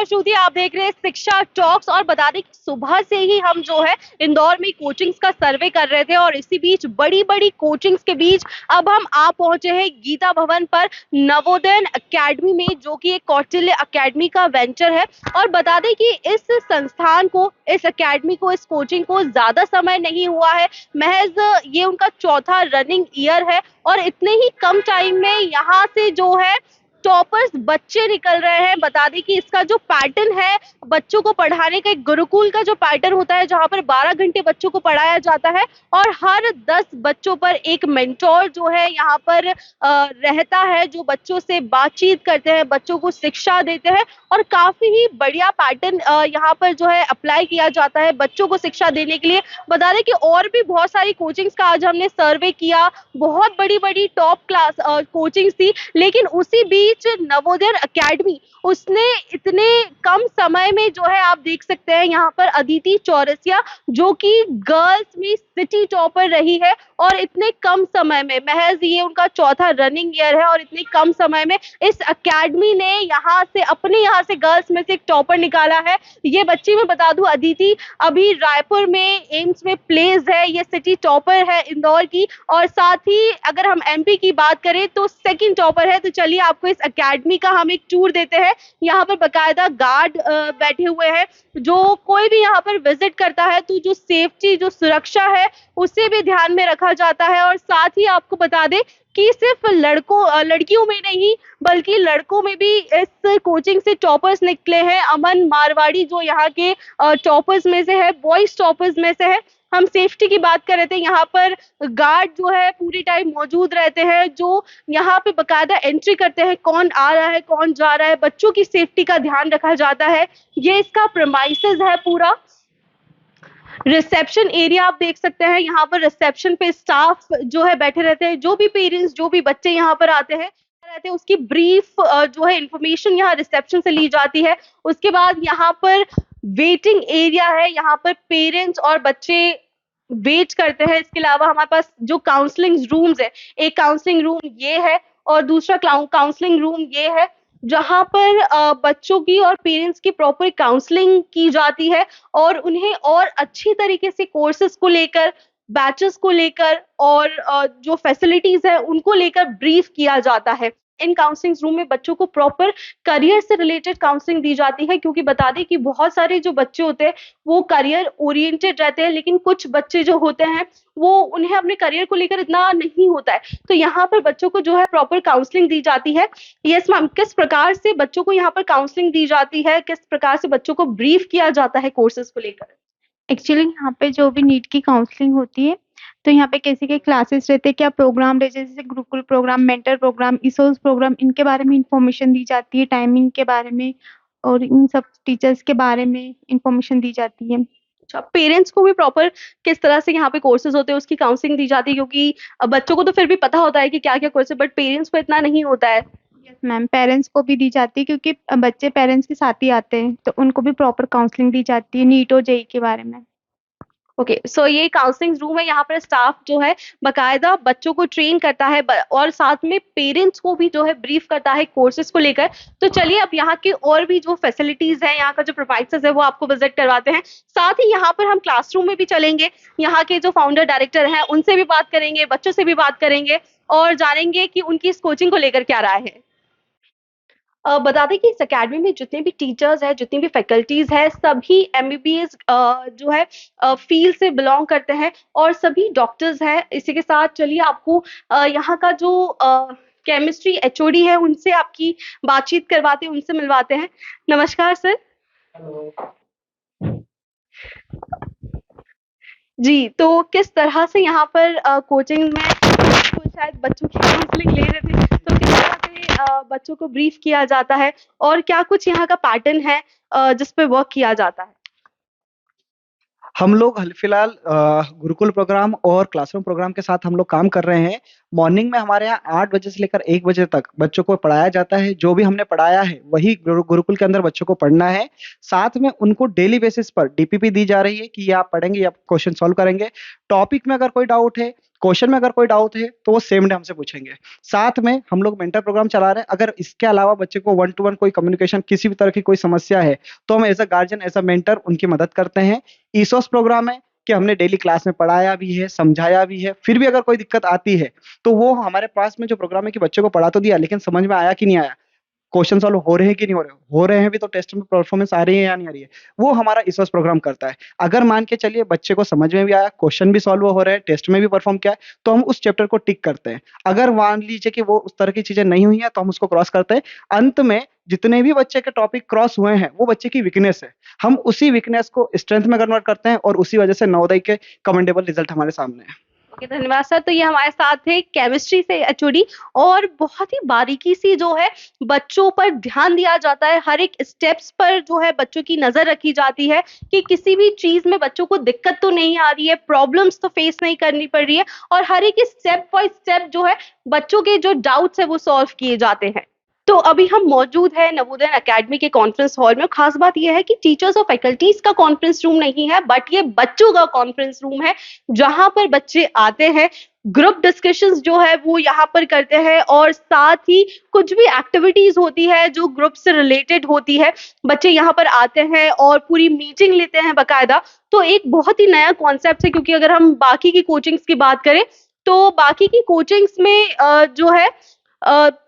नमस्कार श्रुति, आप देख रहे हैं शिक्षा टॉक्स। और बता दें कि सुबह से ही हम जो है इंदौर में कोचिंग्स का सर्वे कर रहे थे और इसी बीच बड़ी बड़ी कोचिंग्स के बीच अब हम आ पहुंचे हैं गीता भवन पर नवोदय एकेडमी में, जो कि एक कौटिल्य एकेडमी का वेंचर है। और बता दें कि इस संस्थान को, इस एकेडमी को, इस कोचिंग को ज्यादा समय नहीं हुआ है, महज ये उनका चौथा रनिंग ईयर है। और इतने ही कम टाइम में यहाँ से जो है टॉपर्स बच्चे निकल रहे हैं। बता दें कि इसका जो पैटर्न है, बच्चों को पढ़ाने का एक गुरुकुल का जो पैटर्न होता है, जहां पर 12 घंटे बच्चों को पढ़ाया जाता है और हर 10 बच्चों पर एक मेंटोर जो है यहाँ पर रहता है, जो बच्चों से बातचीत करते हैं, बच्चों को शिक्षा देते हैं। और काफी ही बढ़िया पैटर्न यहाँ पर जो है अप्लाई किया जाता है बच्चों को शिक्षा देने के लिए। बता दें कि और भी बहुत सारी कोचिंग्स का आज हमने सर्वे किया, बहुत बड़ी बड़ी टॉप क्लास कोचिंग्स थी, लेकिन उसी बीच नवोदय एकेडमी, उसने इतने कम समय में जो है, आप देख सकते हैं यहाँ पर अदिति चौरसिया, जो कि गर्ल्स में सिटी टॉपर रही है और इतने कम समय में, महज ये उनका चौथा रनिंग ईयर है और इतने कम समय में इस एकेडमी ने यहाँ से अपने यहाँ से गर्ल्स में से एक टॉपर निकाला है। ये बच्ची, मैं बता दूं, अदिति अभी रायपुर में एम्स में प्लेस्ड है, ये सिटी टॉपर है इंदौर की। और साथ ही अगर हम एमपी की बात करें तो सेकंड टॉपर है। तो चलिए आपको इस एकेडमी का हम एक टूर देते हैं। यहाँ पर बकायदा गार्ड बैठे हुए हैं, जो कोई भी यहाँ पर विजिट करता है तो जो सेफ्टी, जो सुरक्षा है, उसे भी ध्यान में रखा जाता है। और साथ ही आपको बता दें कि सिर्फ लड़कियों में नहीं, बल्कि लड़कों में भी इस कोचिंग से टॉपर्स निकले हैं। अमन मारवाड़ी जो यहाँ के टॉपर्स में से है, बॉयज टॉपर्स में से है। हम सेफ्टी की बात कर रहे थे, यहाँ पर गार्ड जो है पूरी टाइम मौजूद रहते हैं, जो यहाँ पे बकायदा एंट्री करते हैं, कौन आ रहा है, कौन जा रहा है, बच्चों की सेफ्टी का ध्यान रखा जाता है। ये इसका प्रेमाइसेस है पूरा। रिसेप्शन एरिया आप देख सकते हैं, यहाँ पर रिसेप्शन पे स्टाफ जो है बैठे रहते हैं, जो भी पेरेंट्स, जो भी बच्चे यहाँ पर आते हैं उसकी ब्रीफ जो है इंफॉर्मेशन यहाँ रिसेप्शन से ली जाती है। उसके बाद यहाँ पर वेटिंग एरिया है, यहाँ पर पेरेंट्स और बच्चे वेट करते हैं। इसके अलावा हमारे पास जो काउंसलिंग रूम्स है, एक काउंसलिंग रूम ये है और दूसरा काउंसलिंग रूम ये है, जहां पर बच्चों की और पेरेंट्स की प्रॉपर काउंसलिंग की जाती है और उन्हें और अच्छी तरीके से कोर्सेज को लेकर, बैचेस को लेकर और जो फैसिलिटीज है उनको लेकर ब्रीफ किया जाता है। इन काउंसलिंग रूम में बच्चों को प्रॉपर करियर से रिलेटेड काउंसलिंग दी जाती है, क्योंकि बता दें कि बहुत सारे जो बच्चे होते हैं वो करियर ओरिएंटेड रहते हैं, लेकिन कुछ बच्चे जो होते हैं वो, उन्हें अपने करियर को लेकर इतना नहीं होता है। तो यहाँ पर बच्चों को जो है प्रॉपर काउंसलिंग दी जाती है। यस मैम, किस प्रकार से बच्चों को यहाँ पर काउंसलिंग दी जाती है, किस प्रकार से बच्चों को ब्रीफ किया जाता है कोर्सेज को लेकर? एक्चुअली यहाँ पे जो भी नीट की काउंसलिंग होती है, तो यहाँ पे कैसे के क्लासेस रहते हैं, क्या प्रोग्राम रहते हैं, जैसे गुरुकुल प्रोग्राम, मेंटर प्रोग्राम, इसोस प्रोग्राम, इनके बारे में इंफॉर्मेशन दी जाती है, टाइमिंग के बारे में और इन सब टीचर्स के बारे में इंफॉर्मेशन दी जाती है। अच्छा, पेरेंट्स को भी प्रॉपर किस तरह से यहाँ पे कोर्सेज होते हैं उसकी काउंसलिंग दी जाती है? क्योंकि बच्चों को तो फिर भी पता होता है कि क्या क्या कोर्स है, बट पेरेंट्स को इतना नहीं होता है। यस मैम, पेरेंट्स को भी दी जाती है, क्योंकि बच्चे पेरेंट्स के साथ ही आते हैं, तो उनको भी प्रॉपर काउंसलिंग दी जाती है नीट और जेई के बारे में। ओके, सो ये काउंसलिंग रूम है, यहाँ पर स्टाफ जो है बकायदा बच्चों को ट्रेन करता है और साथ में पेरेंट्स को भी जो है ब्रीफ करता है कोर्सेज को लेकर। तो चलिए अब यहाँ के और भी जो फैसिलिटीज है, यहाँ का जो प्रोवाइडर्स है, वो आपको विजिट करवाते हैं। साथ ही यहाँ पर हम क्लासरूम में भी चलेंगे, यहाँ के जो फाउंडर डायरेक्टर हैं उनसे भी बात करेंगे, बच्चों से भी बात करेंगे और जानेंगे कि उनकी इस कोचिंग को लेकर क्या राय है। बता दें कि इस अकेडमी में जितने भी टीचर्स हैं, जितनी भी फैकल्टीज हैं, सभी एमबीबीएस जो है फील्ड से बिलोंग करते हैं और सभी डॉक्टर्स हैं। इसी के साथ चलिए आपको यहाँ का जो केमिस्ट्री एचओडी है उनसे आपकी बातचीत करवाते हैं, उनसे मिलवाते हैं। नमस्कार सर। जी, तो किस तरह से यहाँ पर कोचिंग में शायद बच्चों की काउंसलिंग ले रहे थे, तो किस तरह से बच्चों को ब्रीफ किया जाता है और क्या कुछ यहाँ का पैटर्न है जिस पे वर्क किया जाता है? हम लोग फिलहाल गुरुकुल प्रोग्राम और क्लासरूम प्रोग्राम के साथ हम लोग काम कर रहे हैं। मॉर्निंग में हमारे यहाँ 8 बजे से लेकर 1 बजे तक बच्चों को पढ़ाया जाता है। जो भी हमने पढ़ाया है वही गुरुकुल के अंदर बच्चों को पढ़ना है। साथ में उनको डेली बेसिस पर डीपीपी दी जा रही है कि ये आप पढ़ेंगे या क्वेश्चन सॉल्व करेंगे। टॉपिक में अगर कोई डाउट है, क्वेश्चन में अगर कोई डाउट है तो वो सेम डे हमसे पूछेंगे। साथ में हम लोग मेंटर प्रोग्राम चला रहे हैं। अगर इसके अलावा बच्चे को वन टू वन कोई कम्युनिकेशन किसी भी तरह की कोई समस्या है तो हम as a guardian as a mentor उनकी मदद करते हैं। ईसोस प्रोग्राम है कि हमने डेली क्लास में पढ़ाया भी है, समझाया भी है। फिर भी अगर कोई दिक्कत आती है तो वो हमारे पास में जो प्रोग्राम है कि बच्चे को पढ़ा तो दिया लेकिन समझ में आया कि नहीं आया, क्वेश्चन सॉल्व हो रहे हैं कि नहीं हो रहे हैं भी तो टेस्ट में परफॉर्मेंस आ रही है या नहीं आ रही है, वो हमारा इस प्रोग्राम करता है। अगर मान के चलिए बच्चे को समझ में भी आया, क्वेश्चन भी सॉल्व हो रहे हैं, टेस्ट में भी परफॉर्म किया है, तो हम उस चैप्टर को टिक करते हैं। अगर मान लीजिए कि वो उस तरह की चीजें नहीं हुई हैं तो हम उसको क्रॉस करते हैं। अंत में जितने भी बच्चे के टॉपिक क्रॉस हुए हैं वो बच्चे की वीकनेस है, हम उसी वीकनेस को स्ट्रेंथ में कन्वर्ट करते हैं और उसी वजह से नवोदय के कमेंडेबल रिजल्ट हमारे सामने है। ओके, धन्यवाद सर। तो ये हमारे साथ थे केमिस्ट्री से एचओडी, और बहुत ही बारीकी से जो है बच्चों पर ध्यान दिया जाता है, हर एक स्टेप्स पर जो है बच्चों की नजर रखी जाती है कि किसी भी चीज में बच्चों को दिक्कत तो नहीं आ रही है, प्रॉब्लम्स तो फेस नहीं करनी पड़ रही है, और हर एक स्टेप बाय स्टेप जो है बच्चों के जो डाउट्स है वो सॉल्व किए जाते हैं। तो अभी हम मौजूद है नवोदय एकेडमी के कॉन्फ्रेंस हॉल में। खास बात यह है कि टीचर्स और फैकल्टीज का कॉन्फ्रेंस रूम नहीं है, बट ये बच्चों का कॉन्फ्रेंस रूम है, जहां पर बच्चे आते हैं, ग्रुप डिस्कशंस जो है वो यहाँ पर करते हैं, और साथ ही कुछ भी एक्टिविटीज होती है जो ग्रुप से रिलेटेड होती है, बच्चे यहाँ पर आते हैं और पूरी मीटिंग लेते हैं बकायदा। तो एक बहुत ही नया कॉन्सेप्ट है, क्योंकि अगर हम बाकी की कोचिंग्स की बात करें तो बाकी की कोचिंग्स में जो है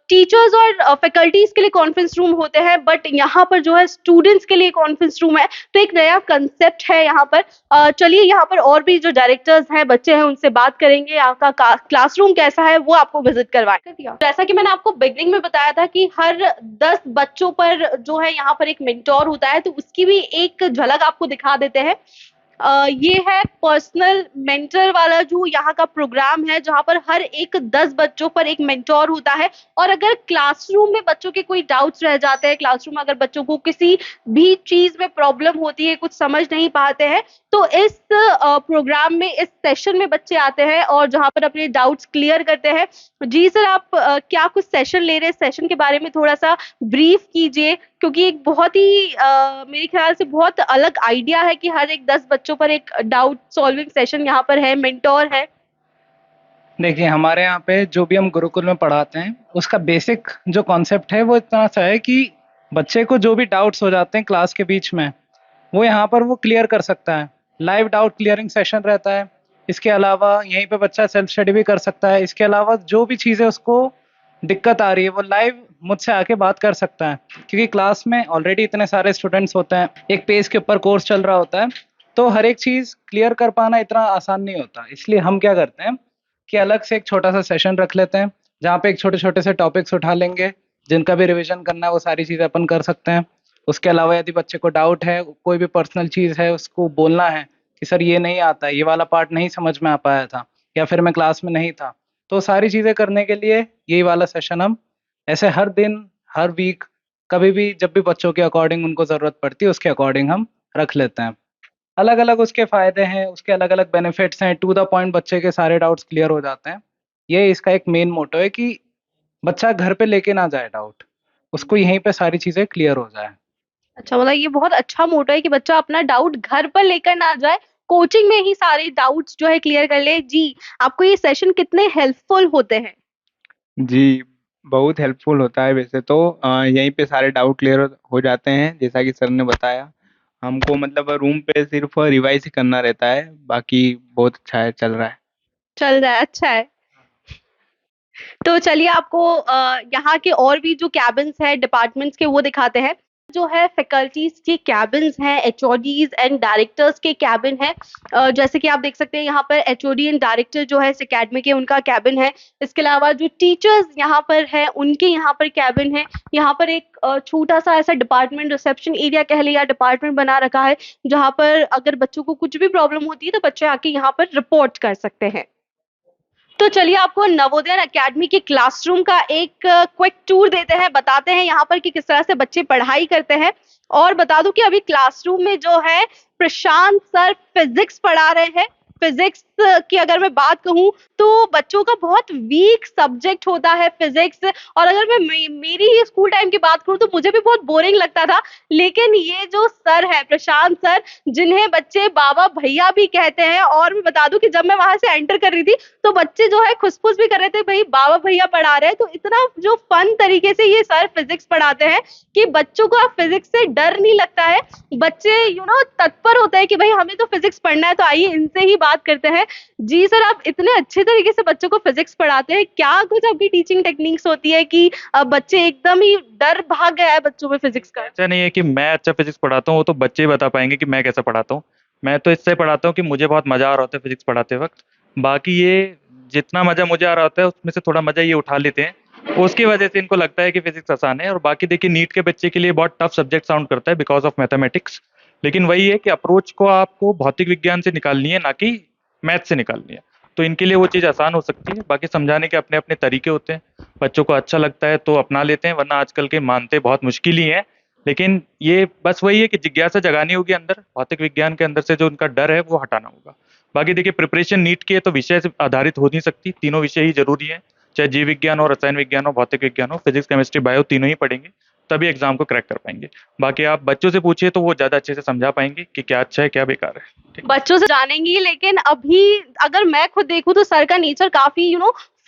टीचर्स और फैकल्टीज के लिए कॉन्फ्रेंस रूम होते हैं, बट यहाँ पर जो है स्टूडेंट्स के लिए कॉन्फ्रेंस रूम है। तो एक नया कंसेप्ट है यहाँ पर। चलिए यहाँ पर और भी जो डायरेक्टर्स हैं, बच्चे हैं, उनसे बात करेंगे। यहाँ का क्लासरूम कैसा है वो आपको विजिट करवाएंगे। जैसा कि मैंने आपको बिगनिंग में बताया था कि हर 10 बच्चों पर जो है यहाँ पर एक मेंटोर होता है, तो उसकी भी एक झलक आपको दिखा देते हैं। ये है पर्सनल मेंटर वाला जो यहाँ का प्रोग्राम है, जहाँ पर हर एक 10 बच्चों पर एक मेंटोर होता है। और अगर क्लासरूम में बच्चों के कोई डाउट्स रह जाते हैं, क्लासरूम में अगर बच्चों को किसी भी चीज में प्रॉब्लम होती है, कुछ समझ नहीं पाते हैं, तो इस प्रोग्राम में, इस सेशन में बच्चे आते हैं और जहाँ पर अपने डाउट्स क्लियर करते हैं। जी सर, आप क्या कुछ सेशन ले रहे हैं, सेशन के बारे में थोड़ा सा ब्रीफ कीजिए, क्योंकि एक बहुत ही मेरे ख्याल से बहुत अलग आइडिया है कि हर एक 10 बच्चों पर एक डाउट सॉल्विंग सेशन यहाँ पर है, मेंटोर है। देखिए, हमारे यहाँ पे जो भी हम गुरुकुल में पढ़ाते हैं उसका बेसिक जो कॉन्सेप्ट है वो इतना सा है कि बच्चे को जो भी डाउट्स हो जाते हैं क्लास के बीच में, वो यहाँ पर वो क्लियर कर सकता है। लाइव डाउट क्लियरिंग सेशन रहता है। इसके अलावा यहीं पे बच्चा सेल्फ स्टडी भी कर सकता है। इसके अलावा जो भी चीज़ें उसको दिक्कत आ रही है वो लाइव मुझसे आके बात कर सकता है, क्योंकि क्लास में ऑलरेडी इतने सारे स्टूडेंट्स होते हैं, एक पेज के ऊपर कोर्स चल रहा होता है, तो हर एक चीज़ क्लियर कर पाना इतना आसान नहीं होता। इसलिए हम क्या करते हैं कि अलग से एक छोटा सा सेशन रख लेते हैं, जहाँ पे एक छोटे छोटे से टॉपिक्स उठा लेंगे, जिनका भी रिवीजन करना है वो सारी चीज़ें अपन कर सकते हैं। उसके अलावा यदि बच्चे को डाउट है, कोई भी पर्सनल चीज़ है, उसको बोलना है कि सर ये नहीं आता, ये वाला पार्ट नहीं समझ में आ पाया था, या फिर मैं क्लास में नहीं था, तो सारी चीज़ें करने के लिए यही वाला सेशन हम ऐसे हर दिन, हर वीक, कभी भी जब भी बच्चों के अकॉर्डिंग उनको ज़रूरत पड़ती है उसके अकॉर्डिंग हम रख लेते हैं। अलग अलग उसके फ़ायदे हैं, उसके अलग अलग बेनिफिट्स हैं। टू द पॉइंट बच्चे के सारे डाउट्स क्लियर हो जाते हैं। ये इसका एक मेन मोटो है कि बच्चा घर पे लेके ना जाए डाउट, उसको यहीं पे सारी चीज़ें क्लियर हो जाए। अच्छा, मतलब ये बहुत अच्छा मोटो है कि बच्चा अपना डाउट घर पर लेकर ना जाए, कोचिंग में ही सारे डाउट्स जो है क्लियर कर ले। जी, आपको ये सेशन कितने हेल्पफुल होते हैं? जी, बहुत हेल्पफुल होता है वैसे तो। यहीं पे सारे डाउट क्लियर हो जाते हैं, जैसा कि सर ने बताया। हमको मतलब रूम पे सिर्फ रिवाइज ही करना रहता है, बाकी बहुत अच्छा है, चल रहा है। चल रहा है, अच्छा है। तो चलिए आपको यहाँ के और भी जो कैबिन्स हैं डिपार्टमेंट्स के वो दिखाते हैं। जो है फैकल्टीज के कैबिन्स हैं, एचओडीज एंड डायरेक्टर्स के कैबिन है। जैसे कि आप देख सकते हैं यहाँ पर एचओडी एंड डायरेक्टर जो है इस एकेडमी के, उनका कैबिन है। इसके अलावा जो टीचर्स यहाँ पर है उनके यहाँ पर कैबिन है। यहाँ पर एक छोटा सा ऐसा डिपार्टमेंट, रिसेप्शन एरिया कह लिया, डिपार्टमेंट बना रखा है, जहाँ पर अगर बच्चों को कुछ भी प्रॉब्लम होती है तो बच्चे आके यहाँ पर रिपोर्ट कर सकते हैं। तो चलिए आपको नवोदय एकेडमी के क्लासरूम का एक क्विक टूर देते हैं, बताते हैं यहाँ पर कि किस तरह से बच्चे पढ़ाई करते हैं। और बता दूं कि अभी क्लासरूम में जो है प्रशांत सर फिजिक्स पढ़ा रहे हैं। फिजिक्स की अगर मैं बात कहूँ तो बच्चों का बहुत वीक सब्जेक्ट होता है फिजिक्स। और अगर मैं मेरी ही स्कूल टाइम की बात करूँ तो मुझे भी बहुत बोरिंग लगता था, लेकिन ये जो सर है प्रशांत सर, जिन्हें बच्चे बाबा भैया भी कहते हैं, और मैं बता दूं कि जब मैं वहां से एंटर कर रही थी तो बच्चे जो है खुसफुस भी कर रहे थे, भाई बाबा भैया पढ़ा रहे हैं। तो इतना जो फन तरीके से ये सर फिजिक्स पढ़ाते हैं कि बच्चों को अब फिजिक्स से डर नहीं लगता है। बच्चे तत्पर होते हैं कि भाई हमें तो फिजिक्स पढ़ना है, तो आइए इनसे ही बात करते हैं। जी सर, आप इतने अच्छे तरीके से बच्चों को फिजिक्स पढ़ाते हैं, क्या कुछ आपकी टीचिंग टेक्निक्स होती है कि बच्चे एकदम ही डर भाग गया है बच्चों में फिजिक्स का? ऐसा नहीं है कि मैं अच्छा फिजिक्स पढ़ाता हूँ, वो तो बच्चे ही बता पाएंगे कि मैं कैसा पढ़ाता हूँ। मैं तो इससे पढ़ाता हूँ कि मुझे बहुत मजा आ रहा होता है फिजिक्स पढ़ाते वक्त। बाकी ये जितना मजा मुझे आ रहा होता है उसमें से थोड़ा मजा ये उठा लेते हैं, उसकी वजह से इनको लगता है कि फिजिक्स आसान है। और बाकी देखिए नीट के बच्चे के लिए बहुत टफ सब्जेक्ट साउंड करता है बिकॉज ऑफ मैथमेटिक्स, लेकिन वही है कि अप्रोच को आपको भौतिक विज्ञान से निकालनी है, ना कि मैथ से निकालनी है। तो इनके लिए वो चीज़ आसान हो सकती है। बाकी समझाने के अपने अपने तरीके होते हैं, बच्चों को अच्छा लगता है तो अपना लेते हैं, वरना आजकल के मानते बहुत मुश्किल ही है। लेकिन ये बस वही है कि जिज्ञासा जगानी होगी अंदर, भौतिक विज्ञान के अंदर से जो उनका डर है वो हटाना होगा। बाकी देखिए प्रिपरेशन नीट की है तो विषय से आधारित हो नहीं सकती, तीनों विषय ही जरूरी है, चाहे जीव विज्ञान हो, रसायन विज्ञान हो, भौतिक विज्ञान हो, फिजिक्स केमिस्ट्री बायो तीनों ही पढ़ेंगे तभी एग्जाम को क्रैक कर पाएंगे। बाकी आप बच्चों से पूछिए तो वो ज्यादा अच्छे से समझा पाएंगे कि क्या अच्छा है क्या बेकार है। ठीक। बच्चों से जानेंगी, लेकिन अभी अगर मैं खुद देखूं तो सर का नेचर काफी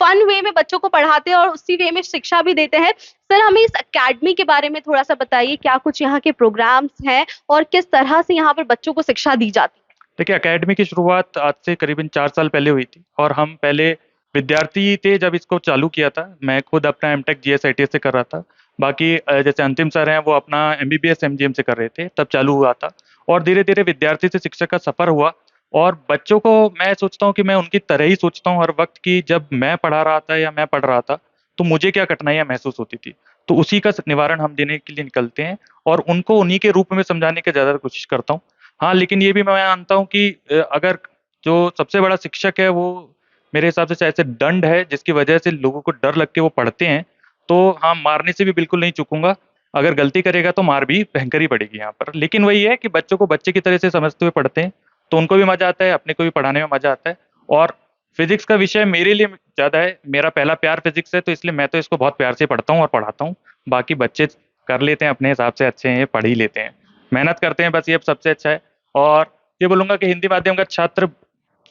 फन वे में बच्चों को पढ़ाते हैं और उसी वे में शिक्षा भी देते हैं। सर, हमें इस एकेडमी के बारे में थोड़ा सा बताइए, क्या कुछ यहाँ के प्रोग्राम्स हैं और किस तरह से यहाँ पर बच्चों को शिक्षा दी जाती है? देखिए एकेडमी की शुरुआत आज से करीबन 4 साल पहले हुई थी और हम पहले विद्यार्थी थे जब इसको चालू किया था। मैं खुद अपना एमटेक जीएसआईटीएस से कर रहा था। बाकी जैसे अंतिम सर हैं वो अपना एमबीबीएस एमजीएम से कर रहे थे, तब चालू हुआ था। और धीरे धीरे विद्यार्थी से शिक्षक का सफर हुआ और बच्चों को मैं सोचता हूँ कि मैं उनकी तरह ही सोचता हूँ हर वक्त कि जब मैं पढ़ा रहा था या मैं पढ़ रहा था तो मुझे क्या कठिनाइयाँ महसूस होती थी, तो उसी का निवारण हम देने के लिए निकलते हैं और उनको उन्हीं के रूप में समझाने की ज़्यादा कोशिश करता हूँ। हाँ, लेकिन ये भी मैं मानता हूँ कि अगर जो सबसे बड़ा शिक्षक है वो मेरे हिसाब से शायद से दंड है, जिसकी वजह से लोगों को डर लग के वो पढ़ते हैं। तो हाँ, मारने से भी बिल्कुल नहीं चूकूंगा, अगर गलती करेगा तो मार भी भयंकर ही पड़ेगी यहाँ पर। लेकिन वही है कि बच्चों को बच्चे की तरह से समझते हुए पढ़ते हैं तो उनको भी मजा आता है, अपने को भी पढ़ाने में मजा आता है। और फिजिक्स का विषय मेरे लिए ज़्यादा है, मेरा पहला प्यार फिजिक्स है, तो इसलिए मैं तो इसको बहुत प्यार से पढ़ता हूँ और पढ़ाता हूँ। बाकी बच्चे कर लेते हैं अपने हिसाब से, अच्छे हैं, पढ़ ही लेते हैं, मेहनत करते हैं, बस ये सबसे अच्छा है। और ये बोलूँगा कि हिंदी माध्यम का छात्र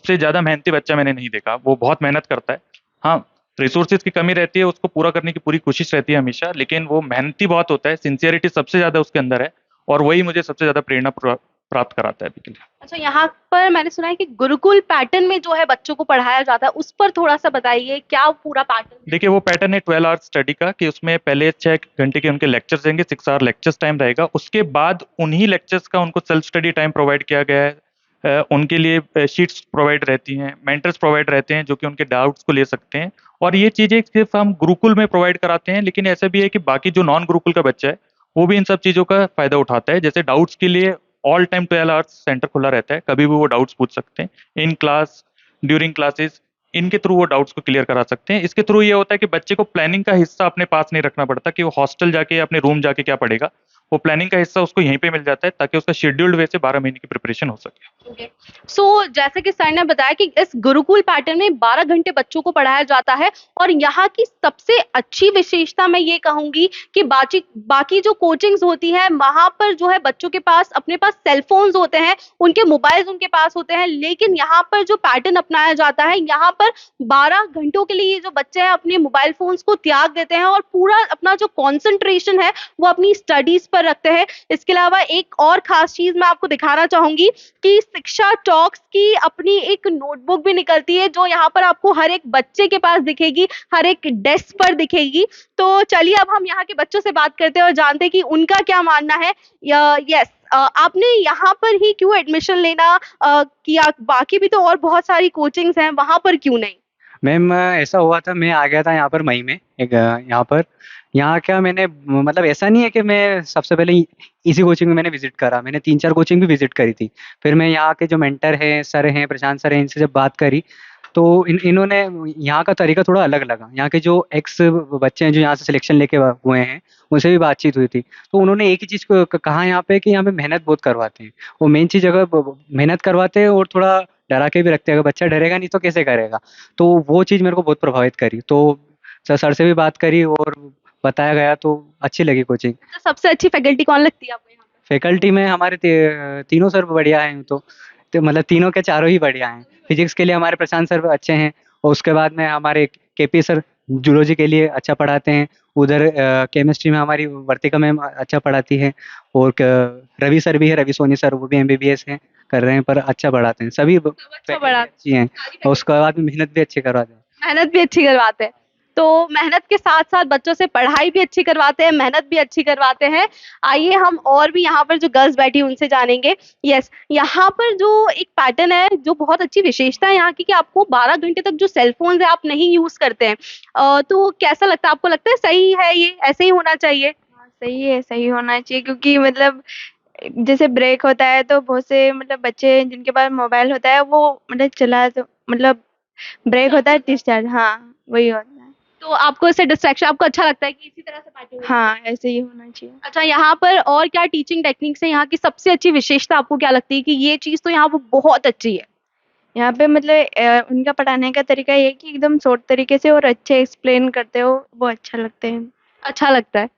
से ज़्यादा मेहनती बच्चा मैंने नहीं देखा, वो बहुत मेहनत करता है। हाँ, रिसोर्सेज की कमी रहती है, उसको पूरा करने की पूरी कोशिश रहती है हमेशा, लेकिन वो मेहनती बहुत होता है, सिंसियरिटी सबसे ज़्यादा उसके अंदर है और वही मुझे सबसे ज़्यादा प्रेरणा प्राप्त कराता है अभी के लिए। अच्छा, यहाँ पर मैंने सुना है कि गुरुकुल पैटर्न में जो है बच्चों को पढ़ाया जाता है, उस पर थोड़ा सा बताइए, क्या पूरा पैटर्न? देखिए वो पैटर्न है 12 आवर्स स्टडी का, कि उसमें पहले 6 घंटे के उनके लेक्चर्स देंगे, 6 आवर लेक्चर्स टाइम रहेगा। उसके बाद उन्हीं लेक्चर्स का उनको सेल्फ स्टडी टाइम प्रोवाइड किया गया है। उनके लिए शीट्स प्रोवाइड रहती हैं, मेंटर्स प्रोवाइड रहते हैं जो कि उनके डाउट्स को ले सकते हैं। और ये चीज़ें सिर्फ हम गुरुकुल में प्रोवाइड कराते हैं, लेकिन ऐसा भी है कि बाकी जो नॉन गुरुकुल का बच्चा है वो भी इन सब चीज़ों का फायदा उठाता है। जैसे डाउट्स के लिए ऑल टाइम 12 आवर्स सेंटर खुला रहता है, कभी भी वो डाउट्स पूछ सकते हैं, इन क्लास, ड्यूरिंग क्लासेस, इनके थ्रू वो डाउट्स को क्लियर करा सकते हैं। इसके थ्रू ये होता है कि बच्चे को प्लानिंग का हिस्सा अपने पास नहीं रखना पड़ता कि वो हॉस्टल जाके अपने रूम जाके क्या पढ़ेगा, वो प्लानिंग का हिस्सा उसको यहीं पे मिल जाता है ताकि उसका शेड्यूल्ड वे से 12 महीने की प्रिपरेशन हो सके। सो जैसे कि सर ने बताया कि इस गुरुकुल पैटर्न में 12 घंटे बच्चों को पढ़ाया जाता है और यहाँ की सबसे अच्छी विशेषता मैं ये कहूंगी कि बाकी जो कोचिंग्स होती है वहां पर जो है बच्चों के पास अपने पास सेलफोन्स होते हैं, उनके मोबाइल्स उनके पास होते हैं, लेकिन यहाँ पर जो पैटर्न अपनाया जाता है, यहाँ पर 12 घंटों के लिए जो बच्चे हैं अपने मोबाइल फोन्स को त्याग देते हैं और पूरा अपना जो कॉन्सेंट्रेशन है वो अपनी स्टडीज पर रखते हैं। इसके अलावा एक और खास चीज मैं आपको दिखाना चाहूंगी कि शिक्षा टॉक्स की अपनी एक नोटबुक भी निकलती है जो यहाँ पर आपको हर एक बच्चे के पास दिखेगी, हर एक डेस्क पर दिखेगी। तो चलिए अब हम यहाँ के बच्चों से बात करते हैं और जानते हैं कि उनका क्या मानना है। यस, आपने यहाँ पर ही क्यों एडमिशन लेना किया? बाकी भी तो और बहुत सारी कोचिंग्स हैं, वहां पर क्यों नहीं? मैम ऐसा हुआ था, मैं आ गया था यहाँ पर मई में यहाँ क्या मैंने मतलब ऐसा नहीं है कि मैं सबसे पहले इसी कोचिंग में मैंने विजिट करा, मैंने 3-4 कोचिंग भी विजिट करी थी। फिर मैं यहाँ के जो मेंटर हैं, सर हैं, प्रशांत सर हैं, इनसे जब बात करी तो इन्होंने यहाँ का तरीका थोड़ा अलग लगा। यहाँ के जो एक्स बच्चे हैं जो यहाँ से सिलेक्शन लेके हुए हैं, उनसे भी बातचीत हुई थी। तो उन्होंने एक ही चीज़ को कहा यहाँ पे कि यहाँ पे मेहनत बहुत करवाते हैं। वो मेन चीज़ अगर मेहनत करवाते हैं और थोड़ा डरा के भी रखते हैं, अगर बच्चा डरेगा नहीं तो कैसे करेगा। तो वो चीज़ मेरे को बहुत प्रभावित करी। तो सर से भी बात करी और बताया गया, तो अच्छी लगी कोचिंग। तो सबसे अच्छी फैकल्टी कौन लगती है आपको यहाँ पे? फैकल्टी में हमारे तीनों सर बढ़िया हैं। तो मतलब तीनों के चारों ही बढ़िया हैं। फिजिक्स के लिए हमारे प्रशांत सर अच्छे हैं, और उसके बाद में हमारे केपी सर जूलॉजी के लिए अच्छा पढ़ाते हैं। उधर केमिस्ट्री में हमारी वर्तिका मैम अच्छा पढ़ाती है, और रवि सर भी है, रवि सोनी सर, वो भी एमबीबीएस हैं, कर रहे हैं, पर अच्छा पढ़ाते हैं। सभी सब अच्छा faculty पढ़ाते अच्छी हैं, और उसके बाद में मेहनत भी अच्छी करवाते हैं। मेहनत भी अच्छी करवाते हैं। तो मेहनत के साथ साथ बच्चों से पढ़ाई भी अच्छी करवाते हैं, मेहनत भी अच्छी करवाते हैं। आइए हम और भी यहाँ पर जो गर्ल्स बैठी हैं उनसे जानेंगे। यस, यहाँ पर जो एक पैटर्न है, जो बहुत अच्छी विशेषता है यहाँ की, कि आपको 12 घंटे तक जो सेल फोन है आप नहीं यूज करते हैं। तो कैसा लगता है आपको? लगता है सही है, ये ऐसे ही होना चाहिए? हाँ, सही है, सही होना चाहिए, क्योंकि मतलब जैसे ब्रेक होता है तो बहुत से मतलब बच्चे जिनके पास मोबाइल होता है वो मतलब चला, तो मतलब ब्रेक होता है डिस्चार्ज, हाँ वही होता है। तो आपको इससे डिस्ट्रैक्शन, आपको अच्छा लगता है कि इसी तरह से पैटर्न होना हाँ, चाहिए? ऐसे ही होना चाहिए। अच्छा, यहाँ पर और क्या टीचिंग टेक्निक्स है? यहाँ की सबसे अच्छी विशेषता आपको क्या लगती है कि ये चीज तो यहाँ पर बहुत अच्छी है? यहाँ पे मतलब उनका पढ़ाने का तरीका ये है कि एकदम शॉर्ट तरीके से और अच्छे एक्सप्लेन करते हो, वो अच्छा लगते हैं। अच्छा लगता है।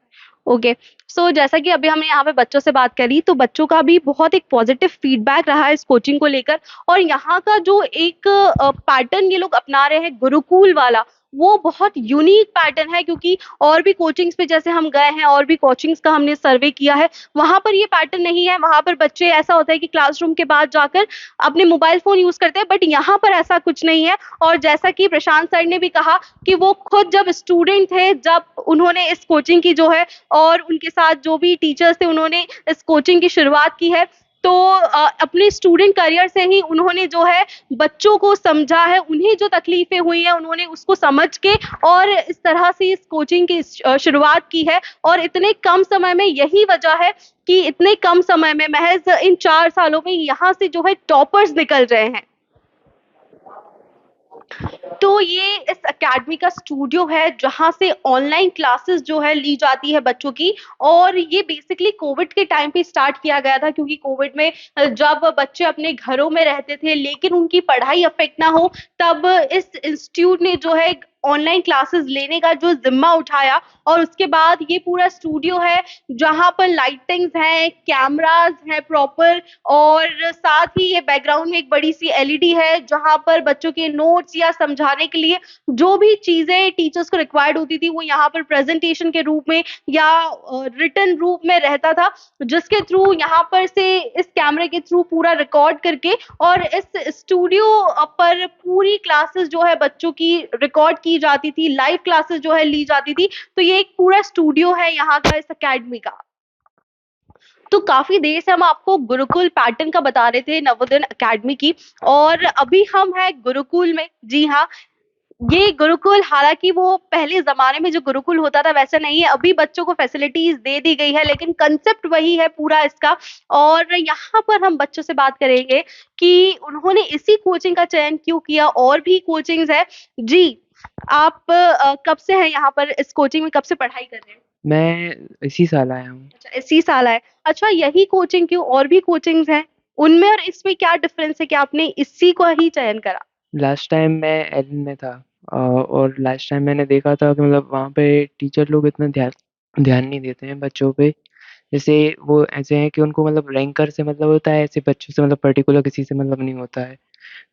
ओके। सो जैसा कि अभी हमने यहाँ पे बच्चों से बात करी, तो बच्चों का भी बहुत एक पॉजिटिव फीडबैक रहा है इस कोचिंग को लेकर। और यहाँ का जो एक पैटर्न ये लोग अपना रहे हैं गुरुकुल वाला, वो बहुत यूनिक पैटर्न है। क्योंकि और भी कोचिंग्स पे जैसे हम गए हैं, और भी कोचिंग्स का हमने सर्वे किया है, वहां पर ये पैटर्न नहीं है। वहां पर बच्चे, ऐसा होता है कि क्लासरूम के बाद जाकर अपने मोबाइल फोन यूज करते हैं, बट यहाँ पर ऐसा कुछ नहीं है। और जैसा कि प्रशांत सर ने भी कहा कि वो खुद जब स्टूडेंट थे, जब उन्होंने इस कोचिंग की जो है, और उनके साथ जो भी टीचर्स थे, उन्होंने इस कोचिंग की शुरुआत की है, तो अपने स्टूडेंट करियर से ही उन्होंने जो है बच्चों को समझा है। उन्हें जो तकलीफें हुई हैं उन्होंने उसको समझ के और इस तरह से इस कोचिंग की शुरुआत की है। और इतने कम समय में, यही वजह है कि इतने कम समय में, महज इन 4 सालों में यहाँ से जो है टॉपर्स निकल रहे हैं। तो ये इस एकेडमी का स्टूडियो है, जहाँ से ऑनलाइन क्लासेस जो है ली जाती है बच्चों की। और ये बेसिकली कोविड के टाइम पे स्टार्ट किया गया था, क्योंकि कोविड में जब बच्चे अपने घरों में रहते थे लेकिन उनकी पढ़ाई अफेक्ट ना हो, तब इस इंस्टीट्यूट ने जो है ऑनलाइन क्लासेस लेने का जो जिम्मा उठाया। और उसके बाद ये पूरा स्टूडियो है, जहाँ पर लाइटिंग्स हैं, कैमरास हैं प्रॉपर, और साथ ही ये बैकग्राउंड में एक बड़ी सी एलईडी है, जहाँ पर बच्चों के नोट्स या समझाने के लिए जो भी चीजें टीचर्स को रिक्वायर्ड होती थी, वो यहाँ पर प्रेजेंटेशन के रूप में या रिटन रूप में रहता था, जिसके थ्रू यहाँ पर से इस कैमरे के थ्रू पूरा रिकॉर्ड करके और इस स्टूडियो पर पूरी क्लासेस जो है बच्चों की रिकॉर्ड की जाती थी, लाइव क्लासेस जो है ली जाती थी। तो ये एक पूरा स्टूडियो है यहाँ का, इस एकेडमी का। तो काफी देर से हम आपको गुरुकुल पैटर्न का बता रहे थे, नवोदय एकेडमी की, और अभी हम हैं गुरुकुल में। जी हाँ, ये गुरुकुल, हालांकि वो पहले जमाने में जो गुरुकुल होता था वैसा नहीं है। अभी बच्चों को फैसिलिटीज दे दी गई है, लेकिन कंसेप्ट वही है पूरा इसका। और यहाँ पर हम बच्चों से बात करेंगे कि उन्होंने इसी कोचिंग का चयन क्यों किया। और भी कोचिंग्स है। जी, आप कब से हैं यहाँ पर, इस कोचिंग में कब से पढ़ाई कर रहे हैं? मैं इसी साल आया हूँ। अच्छा, इसी साल आए। अच्छा, यही कोचिंग क्यों, और भी कोचिंग्स हैं, उनमें और इसमें क्या डिफरेंस है कि आपने इसी को ही चयन करा? लास्ट टाइम मैं एलन में था, और लास्ट टाइम मैंने देखा था कि मतलब वहाँ पे टीचर लोग इतना ध्यान नहीं देते हैं बच्चों पे। जैसे वो ऐसे हैं कि उनको मतलब रैंकर से मतलब होता है, ऐसे बच्चों से मतलब पर्टिकुलर किसी से मतलब नहीं होता है।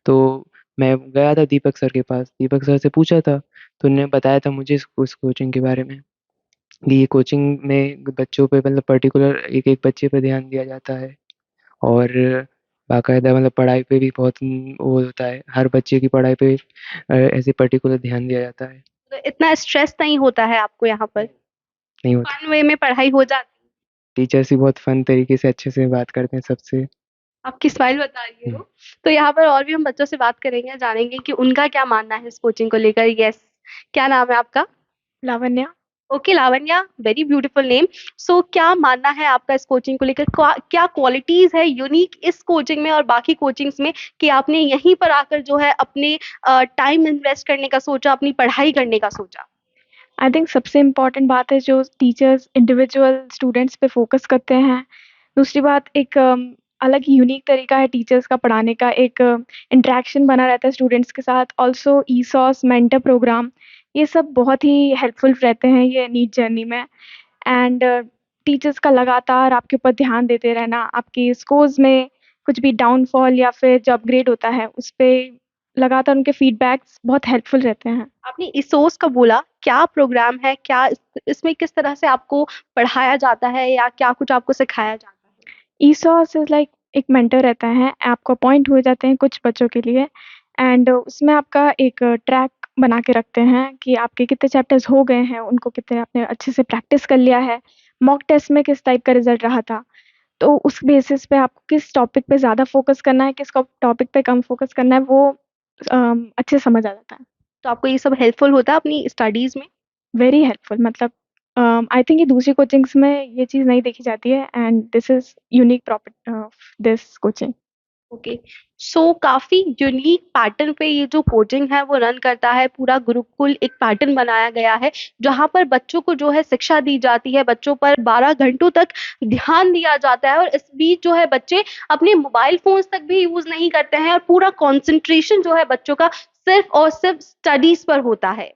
तो मैं गया था दीपक सर के पास, दीपक सर से पूछा था, तो उन्होंने बताया था मुझे इस कोचिंग के बारे में, कि ये कोचिंग में बच्चों पे मतलब पर्टिकुलर एक-एक बच्चे पे ध्यान दिया जाता है, और बाकायदा मतलब पढ़ाई पे भी बहुत वो होता है, हर बच्चे की पढ़ाई पे ऐसे पर्टिकुलर ध्यान दिया जाता है। तो इतना स्ट्रेस नहीं होता है आपको यहाँ पर? नहीं होता। फन वे में पढ़ाई हो जाती है? टीचर्स भी बहुत फन तरीके से अच्छे से बात करते हैं सबसे। आपकी स्माइल बता रही है हुँ। वो। तो यहाँ पर और भी हम बच्चों से बात करेंगे, जानेंगे कि उनका क्या मानना है इस कोचिंग को लेकर। यस, क्या नाम है आपका? Lavanya. Okay Lavanya, very beautiful name. So क्या मानना है आपका इस कोचिंग को लेकर? क्या क्वालिटीज है यूनिक इस कोचिंग में और बाकी कोचिंग्स में कि आपने यहीं पर आकर जो है अपने टाइम इन्वेस्ट करने का सोचा, अपनी पढ़ाई करने का सोचा? आई थिंक सबसे इम्पॉर्टेंट बात है जो टीचर्स इंडिविजुअल स्टूडेंट्स पे फोकस करते हैं। दूसरी बात एक अलग ही यूनिक तरीका है टीचर्स का पढ़ाने का, एक इंटरेक्शन बना रहता है स्टूडेंट्स के साथ। ऑल्सो ईसॉस मेंटर प्रोग्राम, ये सब बहुत ही हेल्पफुल रहते हैं ये नीट जर्नी में। एंड टीचर्स का लगातार आपके ऊपर ध्यान देते रहना, आपके स्कोर्स में कुछ भी डाउनफॉल या फिर जो अपग्रेड होता है उस पे लगातार उनके फीडबैक्स बहुत हेल्पफुल रहते हैं। आपने इसोस का बोला, क्या प्रोग्राम है, क्या इसमें किस तरह से आपको पढ़ाया जाता है या क्या कुछ आपको सिखाया जाता है? ईसॉस इज लाइक एक मेंटर रहता है, आपको अपॉइंट हुए जाते हैं कुछ बच्चों के लिए। एंड उसमें आपका एक ट्रैक बना के रखते हैं कि आपके कितने चैप्टर्स हो गए हैं, उनको कितने आपने अच्छे से प्रैक्टिस कर लिया है, मॉक टेस्ट में किस टाइप का रिजल्ट रहा था। तो उस बेसिस पे आपको किस टॉपिक पे ज़्यादा फोकस करना है, किस टॉपिक पे कम फोकस करना है, वो अच्छे से समझ आ जाता है। तो आपको ये सब हेल्पफुल होता है अपनी स्टडीज में? वेरी हेल्पफुल, मतलब आई थिंक ये दूसरी कोचिंग्स में ये चीज़ नहीं देखी जाती है and this is unique property of this coaching. Okay. So काफी यूनिक पैटर्न पे ये जो कोचिंग है वो रन करता है। पूरा गुरुकुल एक पैटर्न बनाया गया है जहाँ पर बच्चों को जो है शिक्षा दी जाती है, बच्चों पर 12 घंटों तक ध्यान दिया जाता है और इस बीच जो है बच्चे अपने मोबाइल फोन्स तक भी यूज नहीं करते हैं और पूरा कंसंट्रेशन जो है बच्चों का सिर्फ और सिर्फ स्टडीज पर होता है।